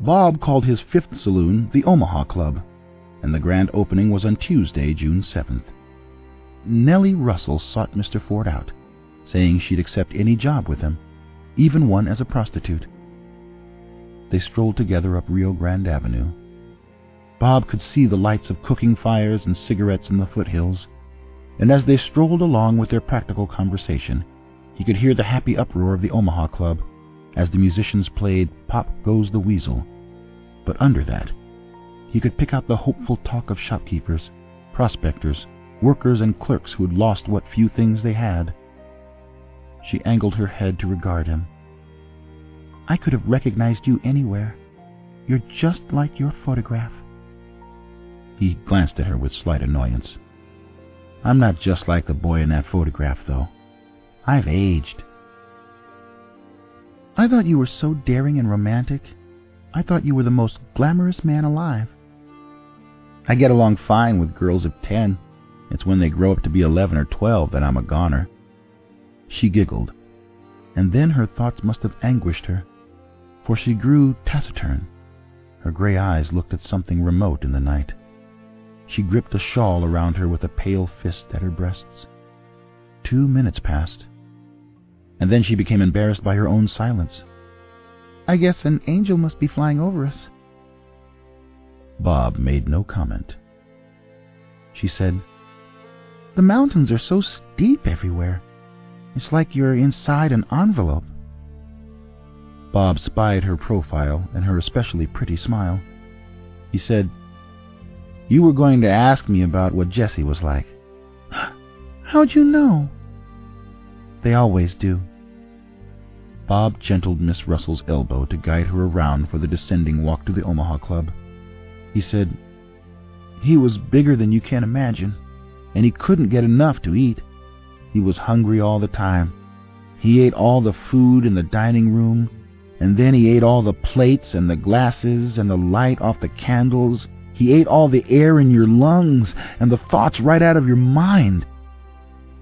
Bob called his fifth saloon the Omaha Club, and the grand opening was on Tuesday, June 7th. Nellie Russell sought Mr. Ford out, saying she'd accept any job with him, even one as a prostitute. They strolled together up Rio Grande Avenue. Bob could see the lights of cooking fires and cigarettes in the foothills, and as they strolled along with their practical conversation, he could hear the happy uproar of the Omaha Club as the musicians played Pop Goes the Weasel. But under that, he could pick out the hopeful talk of shopkeepers, prospectors, workers and clerks who had lost what few things they had. She angled her head to regard him. "I could have recognized you anywhere. You're just like your photograph." He glanced at her with slight annoyance. "I'm not just like the boy in that photograph, though. I've aged." "I thought you were so daring and romantic. I thought you were the most glamorous man alive." "I get along fine with girls of 10. It's when they grow up to be 11 or 12 that I'm a goner." She giggled, and then her thoughts must have anguished her, for she grew taciturn. Her gray eyes looked at something remote in the night. She gripped a shawl around her with a pale fist at her breasts. 2 minutes passed, and then she became embarrassed by her own silence. "I guess an angel must be flying over us." Bob made no comment. She said, "The mountains are so steep everywhere. It's like you're inside an envelope." Bob spied her profile and her especially pretty smile. He said, "You were going to ask me about what Jesse was like." "How'd you know?" "They always do." Bob gentled Miss Russell's elbow to guide her around for the descending walk to the Omaha Club. He said, "He was bigger than you can imagine, and he couldn't get enough to eat. He was hungry all the time. He ate all the food in the dining room, and then he ate all the plates and the glasses and the light off the candles. He ate all the air in your lungs and the thoughts right out of your mind.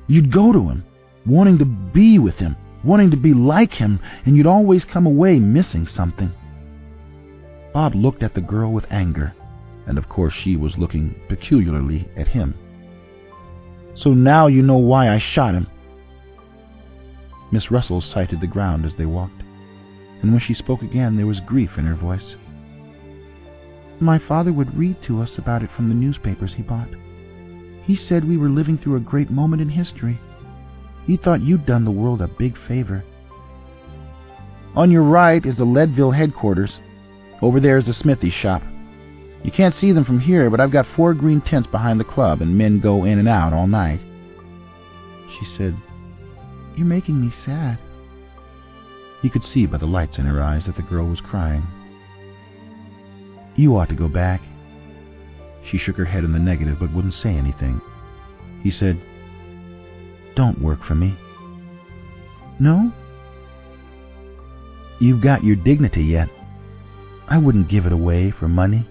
You'd go to him, wanting to be with him, wanting to be like him, and you'd always come away missing something." Bob looked at the girl with anger, and of course she was looking peculiarly at him. "So now you know why I shot him." Miss Russell sighted the ground as they walked, and when she spoke again there was grief in her voice. "My father would read to us about it from the newspapers he bought. He said we were living through a great moment in history. He thought you'd done the world a big favor." "On your right is the Leadville headquarters. Over there is the smithy shop. You can't see them from here, but I've got 4 green tents behind the club, and men go in and out all night." She said, "You're making me sad." He could see by the lights in her eyes that the girl was crying. "You ought to go back." She shook her head in the negative, but wouldn't say anything. He said, "Don't work for me." "No?" "You've got your dignity yet. I wouldn't give it away for money."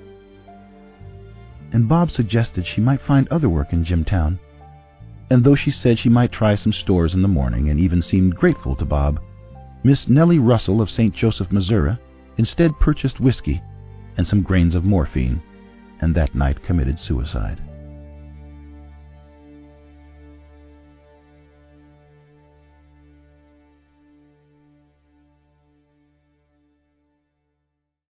And Bob suggested she might find other work in Jimtown. And though she said she might try some stores in the morning and even seemed grateful to Bob, Miss Nellie Russell of St. Joseph, Missouri, instead purchased whiskey and some grains of morphine, and that night committed suicide.